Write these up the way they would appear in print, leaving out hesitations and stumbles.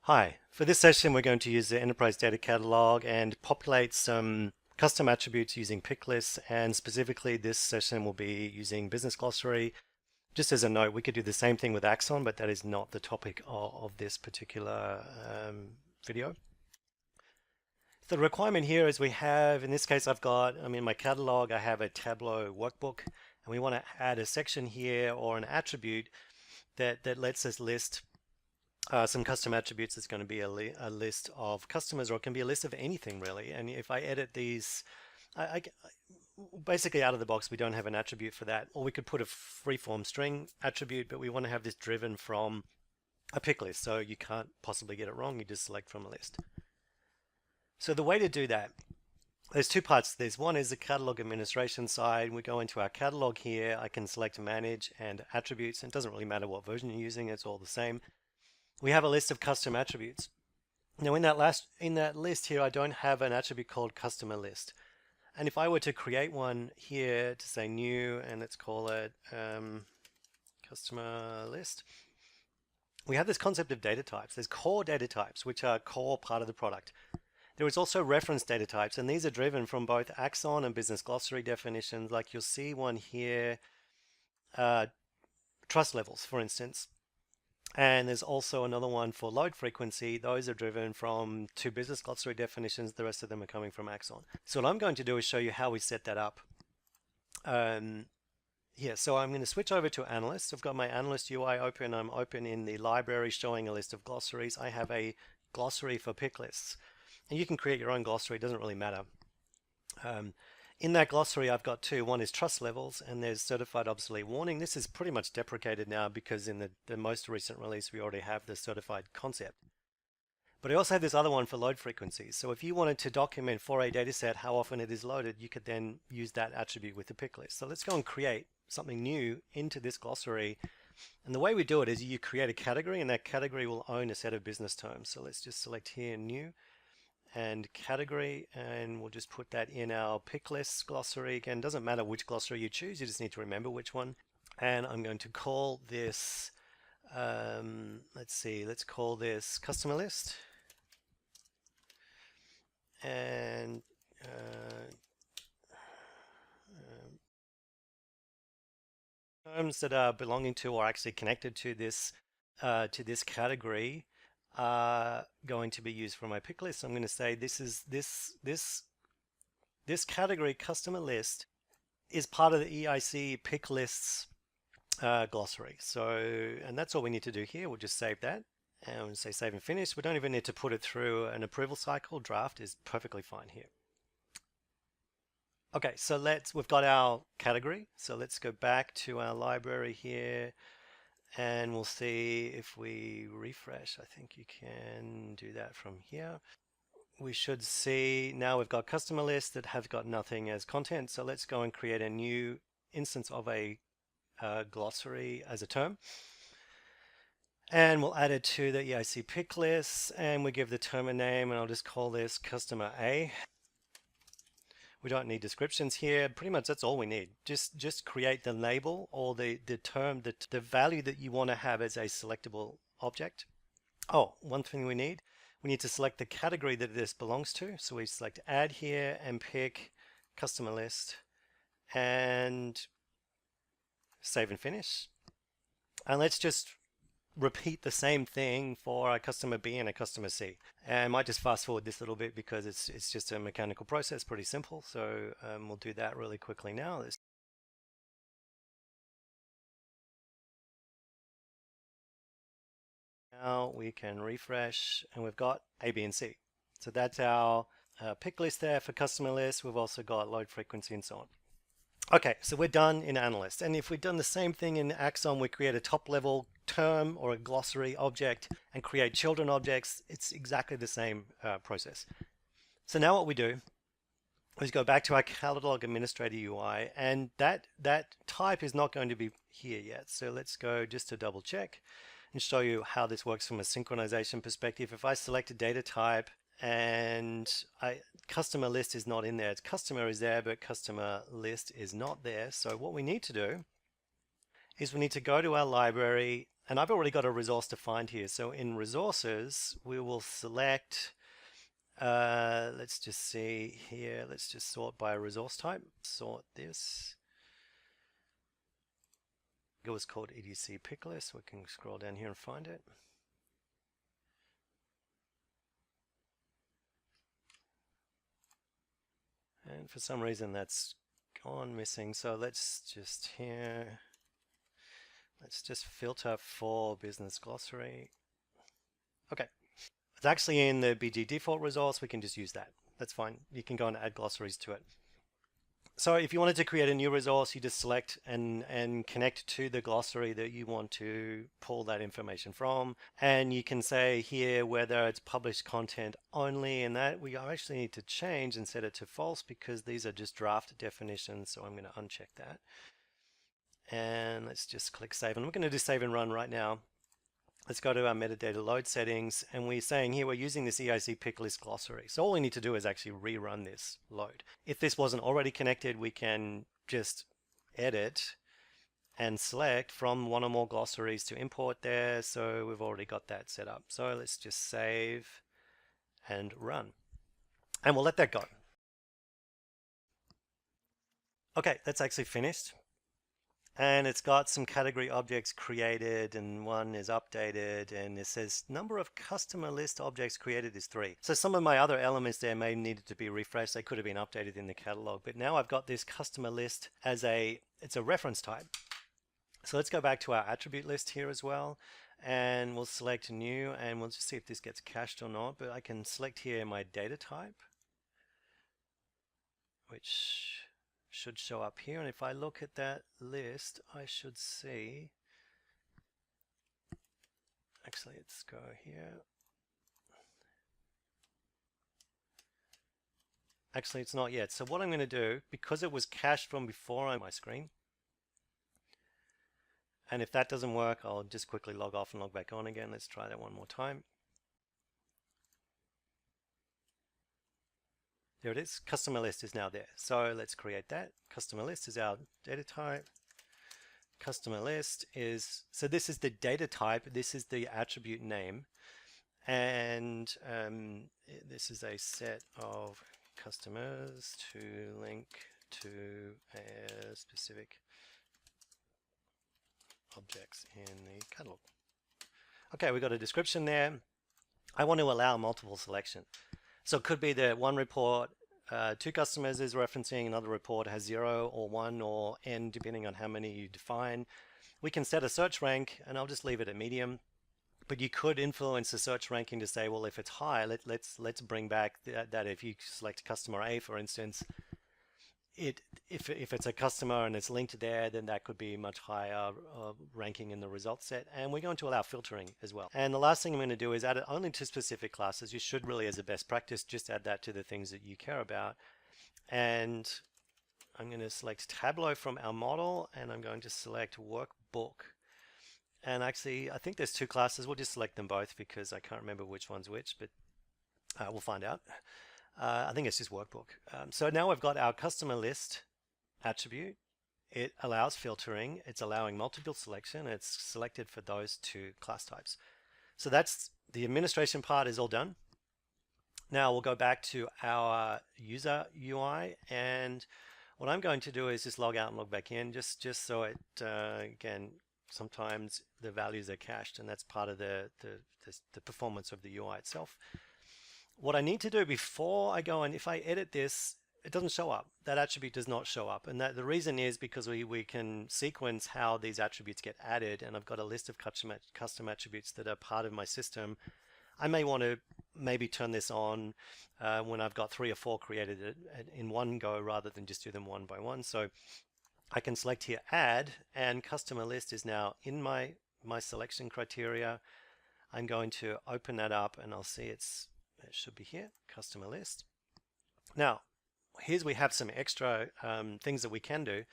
Hi, for this session we're going to use the Enterprise Data Catalog and populate some custom attributes using pick lists, and specifically this session will be using Business Glossary. Just as a note, we could do the same thing with Axon, but that is not the topic of this particular video. The requirement here is we have, in this case I'm in my catalog, I have a Tableau workbook, and we want to add a section here or an attribute that lets us list some custom attributes. It's going to be a list of customers, or it can be a list of anything really. And if I edit these, basically out of the box, we don't have an attribute for that. Or we could put a freeform string attribute, but we want to have this driven from a pick list. So you can't possibly get it wrong. You just select from a list. So the way to do that, there's two parts to this. One is the catalog administration side. We go into our catalog here. I can select manage and attributes. It doesn't really matter what version you're using. It's all the same. We have a list of custom attributes. Now in that list here, I don't have an attribute called customer list. And if I were to create one here to say new, and let's call it customer list, we have this concept of data types. There's core data types, which are core part of the product. There is also reference data types, and these are driven from both Axon and Business Glossary definitions. Like you'll see one here, trust levels, for instance. And there's also another one for load frequency. Those are driven from two Business Glossary definitions. The rest of them are coming from Axon. So what I'm going to do is show you how we set that up. Here, so I'm going to switch over to Analyst. I've got my Analyst UI open. I'm open in the library showing a list of glossaries. I have a glossary for pick lists. And you can create your own glossary. It doesn't really matter. In that glossary, I've got two. One is trust levels, and there's certified obsolete warning. This is pretty much deprecated now because in the most recent release, we already have the certified concept. But I also have this other one for load frequencies. So if you wanted to document for a data set how often it is loaded, you could then use that attribute with the pick list. So let's go and create something new into this glossary. And the way we do it is you create a category, and that category will own a set of business terms. So let's just select here, new, and category, and we'll just put that in our pick lists glossary. Again, doesn't matter which glossary you choose, you just need to remember which one. And I'm going to call this, let's call this customer list. And terms that are belonging to or actually connected to this category are going to be used for my pick list. So I'm going to say this category customer list is part of the EIC pick lists glossary. So, and that's all we need to do here. We'll just save that and we'll say save and finish. We don't even need to put it through an approval cycle. Draft is perfectly fine here. Okay, so we've got our category. So let's go back to our library here. And we'll see if we refresh. I think you can do that from here. We should see now we've got customer lists that have got nothing as content. So let's go and create a new instance of a glossary as a term. And we'll add it to the EIC pick lists, and we give the term a name, and I'll just call this customer A. We don't need descriptions here. Pretty much that's all we need. Just create the label or the term, the value that you want to have as a selectable object. Oh, one thing we need to select the category that this belongs to. So we select add here and pick customer list and save and finish. And let's just repeat the same thing for a customer B and a customer C. And I might just fast forward this a little bit because it's just a mechanical process, pretty simple. So we'll do that really quickly now. Now we can refresh and we've got A, B, and C. So that's our pick list there for customer list. We've also got load frequency and so on. Okay, so we're done in Analyst. And if we've done the same thing in Axon, we create a top level term or a glossary object and create children objects. It's exactly the same process. So now what we do is go back to our catalog administrator UI, and that type is not going to be here yet. So let's go just to double check and show you how this works from a synchronization perspective. If I select a data type and customer list is not in there, it's customer is there, but customer list is not there. So what we need to do is we need to go to our library And I've already got a resource defined here. So in resources, we will select, let's just see here, let's just sort by resource type, sort this. It was called EDC pick list. We can scroll down here and find it. And for some reason that's gone missing. So let's just here, let's just filter for Business Glossary. Okay, it's actually in the BG default resource. We can just use that. That's fine. You can go and add glossaries to it. So if you wanted to create a new resource, you just select and connect to the glossary that you want to pull that information from. And you can say here whether it's published content only, and that we actually need to change and set it to false because these are just draft definitions. So I'm going to uncheck that. And let's just click save. And we're going to do save and run right now. Let's go to our metadata load settings, and we're saying here we're using this EIC pick list glossary. So all we need to do is actually rerun this load. If this wasn't already connected, we can just edit and select from one or more glossaries to import there. So we've already got that set up. So let's just save and run. And we'll let that go. Okay, that's actually finished. And it's got some category objects created and one is updated, and it says number of customer list objects created is 3. So some of my other elements there may needed to be refreshed. They could have been updated in the catalog, but now I've got this customer list as it's a reference type. So let's go back to our attribute list here as well, and we'll select new, and we'll just see if this gets cached or not. But I can select here my data type, which should show up here, and if I look at that list, I should see, actually let's go here, actually it's not yet. So what I'm going to do, because it was cached from before on my screen, and if that doesn't work, I'll just quickly log off and log back on again. Let's try that one more time. There it is. Customer list is now there. So let's create that. Customer list is our data type. Customer list is, so this is the data type. This is the attribute name. And this is a set of customers to link to a specific objects in the catalog. Okay, we've got a description there. I want to allow multiple selection. So it could be that one report, 2 customers is referencing, another report has 0 or 1 or n, depending on how many you define. We can set a search rank, and I'll just leave it at medium. But you could influence the search ranking to say, well, if it's high, let's bring back that if you select customer A, for instance, if it's a customer and it's linked there, then that could be much higher ranking in the result set. And we're going to allow filtering as well. And the last thing I'm going to do is add it only to specific classes. You should really, as a best practice, just add that to the things that you care about. And I'm going to select Tableau from our model, and I'm going to select Workbook. And actually, I think there's 2 classes. We'll just select them both because I can't remember which one's which, but we'll find out. I think it's just workbook. So now we've got our customer list attribute. It allows filtering. It's allowing multiple selection. It's selected for those 2 class types. So that's the administration part is all done. Now we'll go back to our user UI, and what I'm going to do is just log out and log back in, just so it again, sometimes the values are cached, and that's part of the performance of the UI itself. What I need to do before I go, and if I edit this, it doesn't show up. That attribute does not show up. And the reason is because we can sequence how these attributes get added, and I've got a list of custom attributes that are part of my system. I may want to maybe turn this on when I've got 3 or 4 created in one go rather than just do them one by one. So I can select here add, and customer list is now in my selection criteria. I'm going to open that up, and I'll see it should be here, customer list. Now, here's we have some extra things that we can do.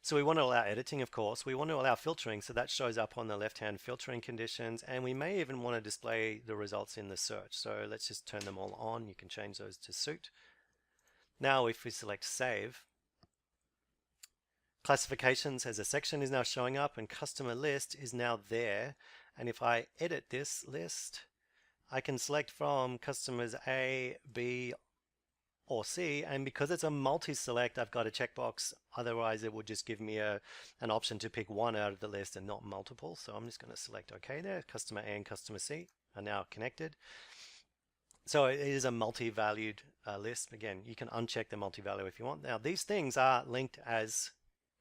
So we want to allow editing, of course. We want to allow filtering, so that shows up on the left-hand filtering conditions, and we may even want to display the results in the search. So let's just turn them all on. You can change those to suit. Now, if we select save, classifications as a section is now showing up, and customer list is now there. And if I edit this list, I can select from customers A, B, or C, and because it's a multi-select, I've got a checkbox. Otherwise, it would just give me an option to pick one out of the list and not multiple. So I'm just going to select OK there. Customer A and customer C are now connected. So it is a multi-valued list. Again, you can uncheck the multi-value if you want. Now, these things are linked as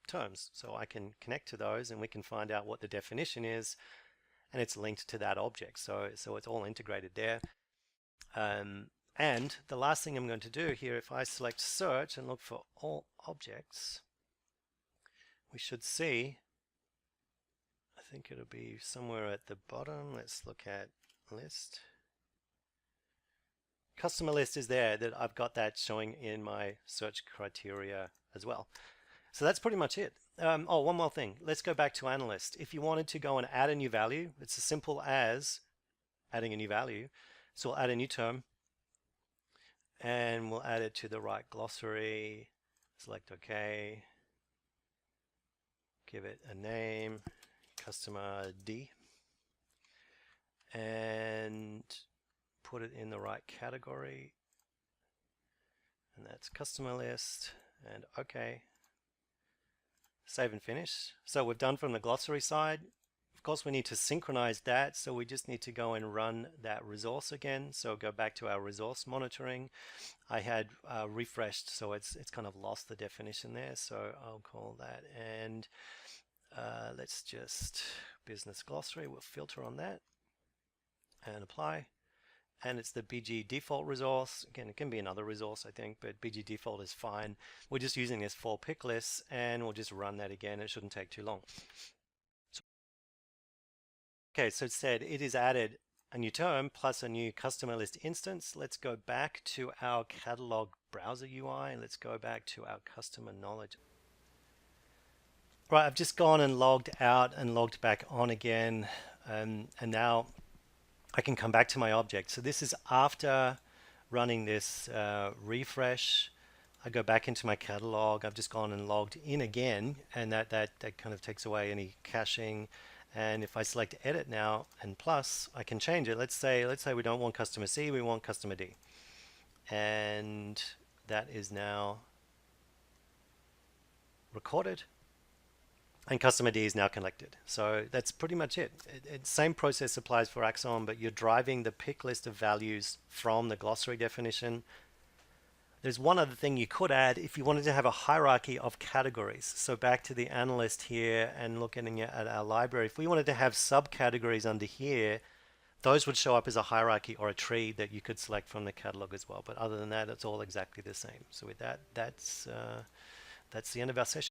terms. So I can connect to those and we can find out what the definition is, and it's linked to that object. So it's all integrated there. And the last thing I'm going to do here, if I select search and look for all objects, we should see, I think it'll be somewhere at the bottom. Let's look at list. Customer list is there, that I've got that showing in my search criteria as well. So that's pretty much it. Oh, one more thing. Let's go back to analyst. If you wanted to go and add a new value, it's as simple as adding a new value. So we'll add a new term and we'll add it to the right glossary. Select OK. Give it a name, customer D, and put it in the right category. And that's customer list, and OK. Save and finish. So we've done from the glossary side. Of course, we need to synchronize that, so we just need to go and run that resource again. So go back to our resource monitoring. I had refreshed, so it's kind of lost the definition there. So I'll call that, and let's just Business Glossary. We'll filter on that and apply. And it's the BG default resource. Again, it can be another resource, I think, but BG default is fine. We're just using this for pick lists, and we'll just run that again. It shouldn't take too long. Okay, so it said it is added a new term plus a new customer list instance. Let's go back to our catalog browser UI, and let's go back to our customer knowledge. Right, I've just gone and logged out and logged back on again, and now I can come back to my object. So this is after running this refresh. I go back into my catalog. I've just gone and logged in again, and that kind of takes away any caching. And if I select edit now and plus, I can change it. Let's say we don't want customer C, we want customer D. And that is now recorded. And customer D is now collected. So that's pretty much it. Same process applies for Axon, but you're driving the pick list of values from the glossary definition. There's one other thing you could add if you wanted to have a hierarchy of categories. So back to the analyst here and looking at our library. If we wanted to have subcategories under here, those would show up as a hierarchy or a tree that you could select from the catalog as well. But other than that, it's all exactly the same. So with that, that's the end of our session.